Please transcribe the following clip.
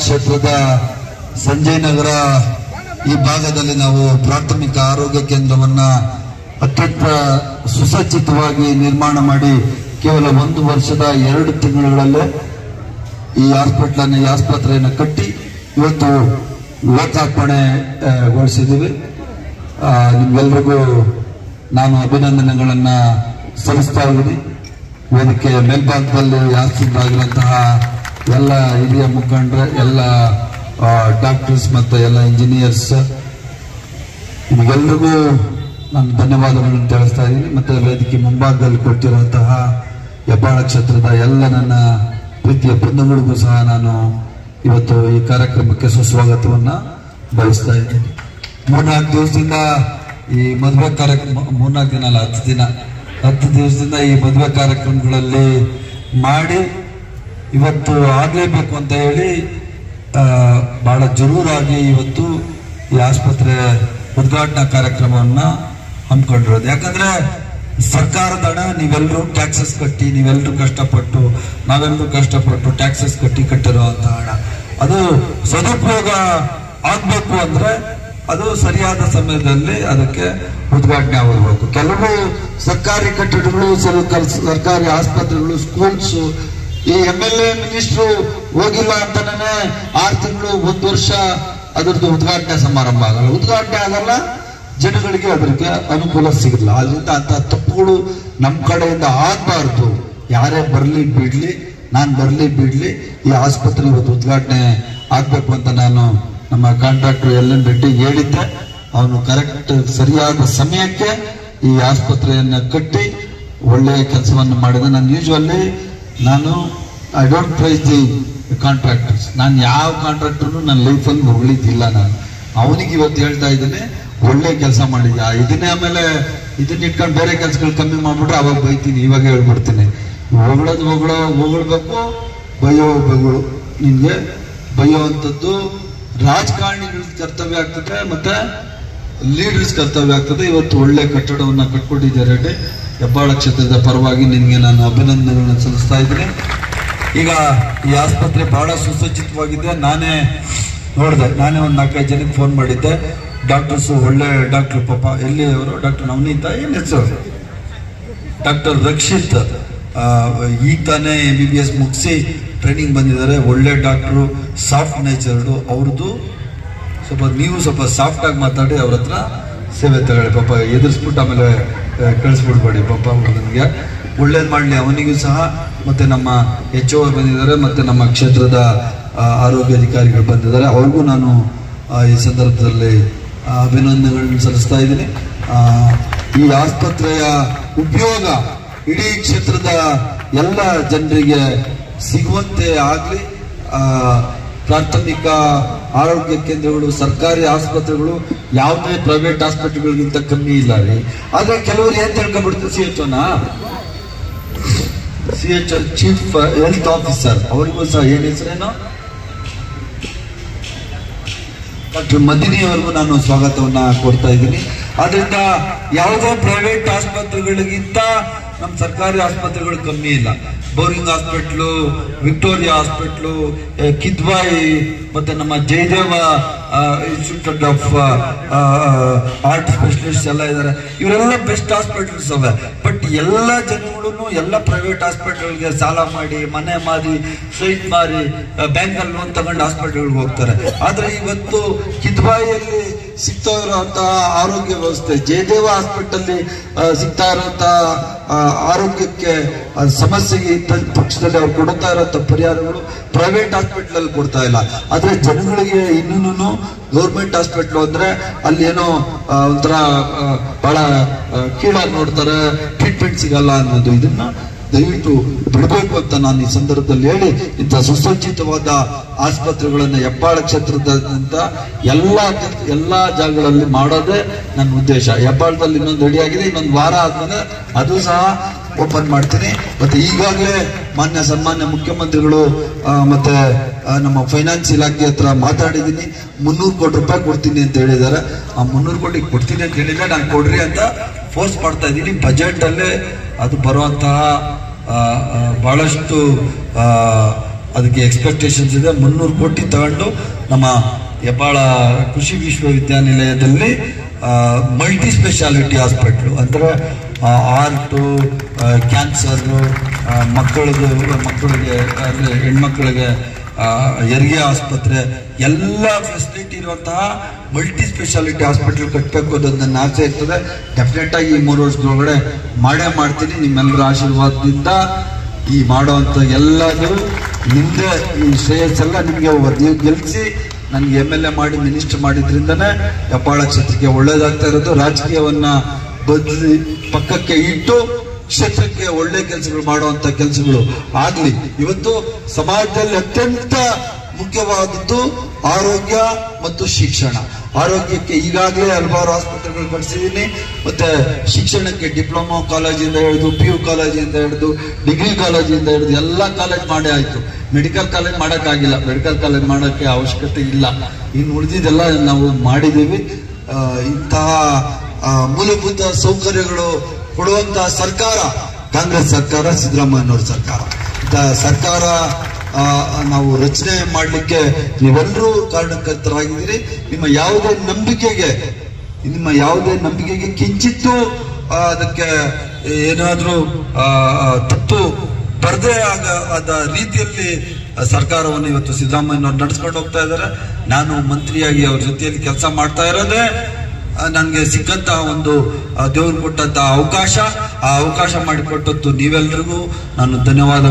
ಕ್ಷೇತ್ರದ ಸಂಜಯ್ ನಗರ ಈ ಭಾಗದಲ್ಲಿ ನಾವು ಪ್ರಾಥಮಿಕ ಆರೋಗ್ಯ ಕೇಂದ್ರವನ್ನ ಅತ್ಯಂತ ಸುಸಜ್ಜಿತವಾಗಿ ನಿರ್ಮಾಣ ಮಾಡಿ ಕೇವಲ 1 ವರ್ಷದ 2 ತಿಂಗಳುಗಳಲ್ಲೇ ಈ ಆಸ್ಪತ್ರೆಯನ್ನು ಕಟ್ಟಿ ಇವತ್ತು ಲೋಕಾರ್ಪಣೆಗೊಳಿಸಿದ್ದೀವಿ. ನಿಮ್ಗೆಲ್ರಿಗೂ ನಾನು ಅಭಿನಂದನೆಗಳನ್ನ ಸಲ್ಲಿಸ್ತಾ ಇದ್ದೀನಿ. ವೇದಿಕೆಯ ಮೇಲ್ಭಾಗದಲ್ಲಿ ಆಸೀನರಾಗಿರುವಂತಹ ಎಲ್ಲ ಹಿರಿಯ ಮುಖಂಡರು, ಎಲ್ಲ ಡಾಕ್ಟರ್ಸ್ ಮತ್ತು ಎಲ್ಲ ಇಂಜಿನಿಯರ್ಸ್, ನಿಮಗೆಲ್ರಿಗೂ ನಾನು ಧನ್ಯವಾದಗಳನ್ನು ತಿಳಿಸ್ತಾ ಇದ್ದೀನಿ. ಮತ್ತು ವೇದಿಕೆ ಮುಂಭಾಗದಲ್ಲಿ ಕೊಟ್ಟಿರುವಂತಹ ಹೆಬ್ಬಾಳ ಕ್ಷೇತ್ರದ ಎಲ್ಲ ನನ್ನ ಪ್ರೀತಿಯ ಬಂಧುಗಳಿಗೂ ಸಹ ನಾನು ಇವತ್ತು ಈ ಕಾರ್ಯಕ್ರಮಕ್ಕೆ ಸುಸ್ವಾಗತವನ್ನ ಬಯಸ್ತಾ ಇದ್ದೀನಿ. 3-4 ದಿವಸದಿಂದ ಈ ಮದುವೆ ಕಾರ್ಯಕ್ರಮ, 3-4 ದಿನ ಅಲ್ಲ, 10 ದಿವಸದಿಂದ ಈ ಮದುವೆ ಕಾರ್ಯಕ್ರಮಗಳಲ್ಲಿ ಮಾಡಿ ಇವತ್ತು ಆಗಲೇಬೇಕು ಅಂತ ಹೇಳಿ ಬಹಳ ಜರೂರಾಗಿ ಇವತ್ತು ಈ ಆಸ್ಪತ್ರೆ ಉದ್ಘಾಟನಾ ಕಾರ್ಯಕ್ರಮವನ್ನ ಹಮ್ಮಿಕೊಂಡಿರೋದು. ಯಾಕಂದ್ರೆ ಸರ್ಕಾರದ ಹಣ ನೀವೆಲ್ಲರೂ ಟ್ಯಾಕ್ಸಸ್ ಕಟ್ಟಿ, ನೀವೆಲ್ಲರೂ ಕಷ್ಟಪಟ್ಟು, ನಾವೆಲ್ಲರೂ ಕಷ್ಟಪಟ್ಟು ಟ್ಯಾಕ್ಸಸ್ ಕಟ್ಟಿರುವಂತಹ ಹಣ ಅದು ಸದುಪಯೋಗ ಆಗ್ಬೇಕು ಅಂದ್ರೆ ಅದು ಸರಿಯಾದ ಸಮಯದಲ್ಲಿ ಅದಕ್ಕೆ ಉದ್ಘಾಟನೆ ಆಗಬೇಕು. ಕೆಲವು ಸರ್ಕಾರಿ ಕಟ್ಟಡಗಳು, ಸರ್ಕಾರಿ ಆಸ್ಪತ್ರೆಗಳು, ಸ್ಕೂಲ್ಸ್ ಈ MLA ಮಿನಿಸ್ಟ್ರು ಹೋಗಿಲ್ಲ ಅಂತಾನೆ 6 ತಿಂಗಳು 1 ವರ್ಷ ಅದರದ್ದು ಉದ್ಘಾಟನೆ ಸಮಾರಂಭ ಆಗಲ್ಲ, ಉದ್ಘಾಟನೆ ಆಗಲ್ಲ, ಜನಗಳಿಗೆ ಅದಕ್ಕೆ ಅನುಕೂಲ ಸಿಗಲ್ಲ. ಆದ್ರಿಂದ ಅಂತ ತಪ್ಪುಗಳು ನಮ್ಮ ಕಡೆಯಿಂದ ಆಗಬಾರ್ದು. ಯಾರೇ ಬರ್ಲಿ ಬಿಡ್ಲಿ, ನಾನು ಬರ್ಲಿ ಬಿಡ್ಲಿ, ಈ ಆಸ್ಪತ್ರೆ ಇವತ್ತು ಉದ್ಘಾಟನೆ ಆಗ್ಬೇಕು ಅಂತ ನಾನು ನಮ್ಮ ಕಾಂಟ್ರಾಕ್ಟರ್ LN ರೆಡ್ಡಿ ಹೇಳಿದ್ದೆ. ಅವನು ಕರೆಕ್ಟ್ ಸರಿಯಾದ ಸಮಯಕ್ಕೆ ಈ ಆಸ್ಪತ್ರೆಯನ್ನ ಕಟ್ಟಿ ಒಳ್ಳೆಯ ಕೆಲಸವನ್ನು ಮಾಡಿದ. ನಾನು I don't praise the contractors. ನಾನು ಯಾವ ಕಾಂಟ್ರಾಕ್ಟರ್ನು ನನ್ನ ಲೈಫಲ್ಲಿ ಹೊಗಳಿದ್ದಿಲ್ಲ. ನಾನು ಅವನಿಗೆ ಇವತ್ತು ಹೇಳ್ತಾ ಇದ್ದೀನಿ, ಒಳ್ಳೆ ಕೆಲಸ ಮಾಡಿದ್ಯಾ, ಇದನ್ನೇ ಆಮೇಲೆ ಇದನ್ನ ಇಟ್ಕೊಂಡು ಬೇರೆ ಕೆಲಸಗಳು ಕಮ್ಮಿ ಮಾಡ್ಬಿಟ್ರೆ ಅವಾಗ ಬೈತೀನಿ. ಇವಾಗ ಹೇಳ್ಬಿಡ್ತೀನಿ, ಹೊಗಳ್ಬೇಕು, ಬೈಗಳು. ನಿನ್ಗೆ ಬೈಯುವಂಥದ್ದು ರಾಜಕಾರಣಿಗಳ ಕರ್ತವ್ಯ ಆಗ್ತದೆ, ಮತ್ತೆ ಲೀಡರ್ಸ್ ಕರ್ತವ್ಯ ಆಗ್ತದೆ. ಇವತ್ತು ಒಳ್ಳೆ ಕಟ್ಟಡವನ್ನ ಕಟ್ಕೊಟ್ಟಿದ್ದಾರೆ. ಹೆಬ್ಬಾಳ ಕ್ಷೇತ್ರದ ಪರವಾಗಿ ನಿನ್ಗೆ ನಾನು ಅಭಿನಂದನೆಗಳನ್ನು ಸಲ್ಲಿಸ್ತಾ ಇದ್ದೀನಿ. ಈಗ ಈ ಆಸ್ಪತ್ರೆ ಬಹಳ ಸುಸಜ್ಜಿತವಾಗಿದೆ. ನಾನೇ ನೋಡಿದೆ, ನಾನೇ ಒಂದು 4-5 ಜನಕ್ಕೆ ಫೋನ್ ಮಾಡಿದ್ದೆ. ಡಾಕ್ಟರ್ಸ್ ಒಳ್ಳೆ ಡಾಕ್ಟರ್, ಪಾಪ ಎಲ್ಲಿ ಅವರು ಡಾಕ್ಟರ್ ನವನೀತ, ಏನ್ ಹೆಸರು, ಡಾಕ್ಟರ್ ರಕ್ಷಿತ್, ಈಗ ತಾನೇ MBBS ಮುಗಿಸಿ ಟ್ರೈನಿಂಗ್ ಬಂದಿದ್ದಾರೆ. ಒಳ್ಳೆ ಡಾಕ್ಟ್ರು, ಸಾಫ್ಟ್ ನೇಚರ್ಡು. ಅವ್ರದ್ದು ನೀವು ಸ್ವಲ್ಪ ಸಾಫ್ಟ್ ಆಗಿ ಮಾತಾಡಿ ಅವ್ರ ಹತ್ರ ಸೇವೆ ತಗೊಳ್ಳಿ. ಪಾಪ ಎದುರಿಸ್ಬಿಟ್ಟು ಆಮೇಲೆ ಕಳಿಸ್ಬಿಡ್ಬೇಡಿ. ಪಾಪ ನನಗೆ ಒಳ್ಳೇದು ಮಾಡಲಿ ಅವನಿಗೂ ಸಹ. ಮತ್ತೆ ನಮ್ಮ HO ಬಂದಿದ್ದಾರೆ, ಮತ್ತೆ ನಮ್ಮ ಕ್ಷೇತ್ರದ ಆರೋಗ್ಯ ಅಧಿಕಾರಿಗಳು ಬಂದಿದ್ದಾರೆ. ಅವ್ರಿಗೂ ನಾನು ಈ ಸಂದರ್ಭದಲ್ಲಿ ಅಭಿನಂದನೆಗಳನ್ನು ಸಲ್ಲಿಸ್ತಾ ಇದ್ದೀನಿ. ಈ ಆಸ್ಪತ್ರೆಯ ಉಪಯೋಗ ಇಡೀ ಕ್ಷೇತ್ರದ ಎಲ್ಲ ಜನರಿಗೆ ಸಿಗುವಂತೆ ಆಗಲಿ. ಪ್ರಾಥಮಿಕ ಆರೋಗ್ಯ ಕೇಂದ್ರಗಳು, ಸರ್ಕಾರಿ ಆಸ್ಪತ್ರೆಗಳು ಯಾವುದೇ ಪ್ರೈವೇಟ್ ಆಸ್ಪತ್ರೆಗಳಿಗಿಂತ ಕಮ್ಮಿ ಇಲ್ಲ ರೀ. ಆದ್ರೆ ಕೆಲವರು ಏನ್ ತಿಳ್ಕೊಂಡ್ಬಿಡ್ತಾರೆ, CHO ಚೀಫ್ ಹೆಲ್ತ್ ಆಫೀಸರ್, ಅವರಿಗೂ ಸಹ ಏನ್ ಹೆಸರೇನೋ ಡಾಕ್ಟರ್ ಮದಿನಿಯವರೆಗೂ ನಾನು ಸ್ವಾಗತವನ್ನ ಕೊಡ್ತಾ ಇದ್ದೀನಿ. ಆದ್ರಿಂದ ಯಾವುದೇ ಪ್ರೈವೇಟ್ ಆಸ್ಪತ್ರೆಗಳಿಗಿಂತ ನಮ್ಮ ಸರ್ಕಾರಿ ಆಸ್ಪತ್ರೆಗಳು ಕಮ್ಮಿ ಇಲ್ಲ. Boring hospital, Victoria hospital, Kidwai, ಮತ್ತೆ ನಮ್ಮ Jayadeva institute of art specialist ಎಲ್ಲ ಇದ್ದಾರೆ. ಇವರೆಲ್ಲ ಬೆಸ್ಟ್ ಹಾಸ್ಪಿಟಲ್ಸ್ ಅವೆ. ಬಟ್ ಎಲ್ಲ ಜನಗಳು ಎಲ್ಲ ಪ್ರೈವೇಟ್ ಹಾಸ್ಪಿಟಲ್ಗೆ ಸಾಲ ಮಾಡಿ, ಮನೆ ಮಾರಿ, ಸೈಟ್ ಮಾರಿ, ಬ್ಯಾಂಕಲ್ಲಿ ಲೋನ್ ತಗೊಂಡು ಹಾಸ್ಪಿಟಲ್ಗೆ ಹೋಗ್ತಾರೆ. ಆದ್ರೆ ಇವತ್ತು ಕಿದ್ವಾಯಿಯಲ್ಲಿ ಸಿಗ್ತಾ ಇರುವಂತಹ ಆರೋಗ್ಯ ವ್ಯವಸ್ಥೆ, ಜಯದೇವ ಹಾಸ್ಪಿಟಲ್ ಸಿಗ್ತಾ ಇರುವಂತಹ ಆರೋಗ್ಯಕ್ಕೆ ಸಮಸ್ಯೆಗೆ ಪಕ್ಷದಲ್ಲಿ ಅವ್ರು ಕೊಡ್ತಾ ಇರೋ ಪರಿಹಾರಗಳು ಪ್ರೈವೇಟ್ ಹಾಸ್ಪಿಟಲ್ ಅಲ್ಲಿ ಕೊಡ್ತಾ ಇಲ್ಲ. ಆದ್ರೆ ಜನಗಳಿಗೆ ಇನ್ನೂ ಗೌರ್ಮೆಂಟ್ ಹಾಸ್ಪಿಟಲ್ ಅಂದ್ರೆ ಅಲ್ಲಿ ಏನೋ ಒಂಥರ ಬಹಳ ಕೀಳಾಗಿ ನೋಡ್ತಾರೆ, ಟ್ರೀಟ್ಮೆಂಟ್ ಸಿಗಲ್ಲ ಅನ್ನೋದು. ಇದನ್ನ ದಯವಿಟ್ಟು ಬಿಡಬೇಕು ಅಂತ ನಾನು ಈ ಸಂದರ್ಭದಲ್ಲಿ ಹೇಳಿ, ಇಂಥ ಸುಸಜ್ಜಿತವಾದ ಆಸ್ಪತ್ರೆಗಳನ್ನು ಹೆಬ್ಬಾಳ ಕ್ಷೇತ್ರದಂತ ಎಲ್ಲಾ ಜಾಗಗಳಲ್ಲಿ ಮಾಡೋದೇ ನನ್ನ ಉದ್ದೇಶ. ಹೆಬ್ಬಾಳದಲ್ಲಿ ಇನ್ನೊಂದು ರೆಡಿ ಆಗಿದೆ, ಇನ್ನೊಂದು ವಾರ ಆದ್ಮೇಲೆ ಅದು ಸಹ ಓಪನ್ ಮಾಡ್ತೀನಿ. ಮತ್ತೆ ಈಗಾಗಲೇ ಸನ್ಮಾನ್ಯ ಮುಖ್ಯಮಂತ್ರಿಗಳು ಮತ್ತೆ ನಮ್ಮ ಫೈನಾನ್ಸ್ ಇಲಾಖೆ ಹತ್ರ ಮಾತಾಡಿದ್ದೀನಿ. 300 ಕೋಟಿ ರೂಪಾಯಿ ಕೊಡ್ತೀನಿ ಅಂತ ಹೇಳಿದ್ದಾರೆ. ಆ 300 ಕೋಟಿ ಕೊಡ್ತೀನಿ ಅಂತ ಹೇಳಿದ್ರೆ ನಾನು ಕೊಡ್ರಿ ಅಂತ ಫೋರ್ಸ್ ಮಾಡ್ತಾ ಇದ್ದೀನಿ. ಬಜೆಟ್ ಅಲ್ಲೇ ಅದು ಬರುವಂತಹ ಬಹಳಷ್ಟು ಅದಕ್ಕೆ ಎಕ್ಸ್ಪೆಕ್ಟೇಷನ್ಸ್ ಇದೆ. 300 ಕೋಟಿ ತಗೊಂಡು ನಮ್ಮ ಹೆಬ್ಬಾಳ ಕೃಷಿ ವಿಶ್ವವಿದ್ಯಾನಿಲಯದಲ್ಲಿ ಮಲ್ಟಿ ಸ್ಪೆಷಾಲಿಟಿ ಹಾಸ್ಪಿಟ್ಲು ಅಂದರೆ ಹಾರ್ಟು, ಕ್ಯಾನ್ಸರು, ಮಕ್ಕಳಿಗೆ ಅಂದರೆ ಹೆಣ್ಮಕ್ಳಿಗೆ ಹೆರಿಗೆ ಆಸ್ಪತ್ರೆ ಎಲ್ಲ ಫೆಸಿಲಿಟಿ ಇರುವಂತಹ ಮಲ್ಟಿ ಸ್ಪೆಷಾಲಿಟಿ ಹಾಸ್ಪಿಟಲ್ ಕಟ್ಟಬೇಕು ಅನ್ನೋದು ನನ್ನ ಆಸೆ ಇರ್ತದೆ. ಡೆಫಿನೆಟ್ ಆಗಿ ಈ 3 ವರ್ಷದೊಳಗಡೆ ಮಾಡೇ ಮಾಡ್ತೀನಿ. ನಿಮ್ಮೆಲ್ಲರ ಆಶೀರ್ವಾದದಿಂದ ಈ ಮಾಡುವಂಥ ಎಲ್ಲದು ನಿಮ್ಮದೇ ಈ ಶ್ರೇಯಸ್ಸೆಲ್ಲ ನಿಮಗೆ ನೀವು ಗೆಲ್ಲಿಸಿ ನನಗೆ MLA ಮಾಡಿ ಮಿನಿಸ್ಟರ್ ಮಾಡಿದ್ರಿಂದನೇ ಹೆಬ್ಬಾಳ ಕ್ಷೇತ್ರಕ್ಕೆ ಒಳ್ಳೇದಾಗ್ತಾ ಇರೋದು. ರಾಜಕೀಯವನ್ನ ಬದಲಿ ಪಕ್ಕಕ್ಕೆ ಇಟ್ಟು ಕ್ಷೇತ್ರಕ್ಕೆ ಒಳ್ಳೆ ಕೆಲಸಗಳು ಮಾಡುವಂತ ಕೆಲಸಗಳು ಆಗ್ಲಿ. ಇವತ್ತು ಸಮಾಜದಲ್ಲಿ ಅತ್ಯಂತ ಮುಖ್ಯವಾದದ್ದು ಆರೋಗ್ಯ ಮತ್ತು ಶಿಕ್ಷಣ. ಆರೋಗ್ಯಕ್ಕೆ ಈಗಾಗಲೇ ಹಲವಾರು ಆಸ್ಪತ್ರೆಗಳು ಕಟ್ಟಿಸಿದ್ದೀನಿ. ಮತ್ತೆ ಶಿಕ್ಷಣಕ್ಕೆ ಡಿಪ್ಲೊಮಾ ಕಾಲೇಜಿಂದ ಹಿಡಿದು PU ಕಾಲೇಜಿಂದ ಹಿಡಿದು ಡಿಗ್ರಿ ಕಾಲೇಜಿಂದ ಹಿಡಿದು ಎಲ್ಲ ಕಾಲೇಜ್ ಮಾಡೇ ಆಯ್ತು. ಮೆಡಿಕಲ್ ಕಾಲೇಜ್ ಮಾಡೋಕ್ಕಾಗಿಲ್ಲ, ಮೆಡಿಕಲ್ ಕಾಲೇಜ್ ಮಾಡೋಕ್ಕೆ ಅವಶ್ಯಕತೆ ಇಲ್ಲ. ಇನ್ನು ಉಳಿದಿದ್ದೆಲ್ಲ ನಾವು ಮಾಡಿದ್ದೀವಿ. ಇಂತಹ ಮೂಲಭೂತ ಸೌಕರ್ಯಗಳು ಕೊಡುವಂತಹ ಸರ್ಕಾರ ಕಾಂಗ್ರೆಸ್ ಸರ್ಕಾರ, ಸಿದ್ದರಾಮಯ್ಯನವ್ರ ಸರ್ಕಾರ. ಸರ್ಕಾರ ನಾವು ರಚನೆ ಮಾಡಲಿಕ್ಕೆ ನೀವೆಲ್ಲರೂ ಕಾರಣಕರ್ತರಾಗಿದ್ದೀರಿ. ನಿಮ್ಮ ಯಾವುದೇ ನಂಬಿಕೆಗೆ ಕಿಂಚಿತ್ತು ಅದಕ್ಕೆ ಏನಾದ್ರೂ ತಪ್ಪು ಬರದೇ ಆದ ರೀತಿಯಲ್ಲಿ ಸರ್ಕಾರವನ್ನು ಇವತ್ತು ಸಿದ್ದರಾಮಯ್ಯನವ್ರು ನಡೆಸ್ಕೊಂಡು ಹೋಗ್ತಾ ಇದ್ದಾರೆ. ನಾನು ಮಂತ್ರಿಯಾಗಿ ಅವ್ರ ಜೊತೆಯಲ್ಲಿ ಕೆಲಸ ಮಾಡ್ತಾ ಇರೋದೇ ನನಗೆ ಸಿಕ್ಕಂತಹ ಒಂದು ದೇವರು ಕೊಟ್ಟಂತಹ ಅವಕಾಶ. ಆ ಅವಕಾಶ ಮಾಡಿಕೊಟ್ಟದ್ದು ನೀವೆಲ್ಲರಿಗೂ ನಾನು ಧನ್ಯವಾದ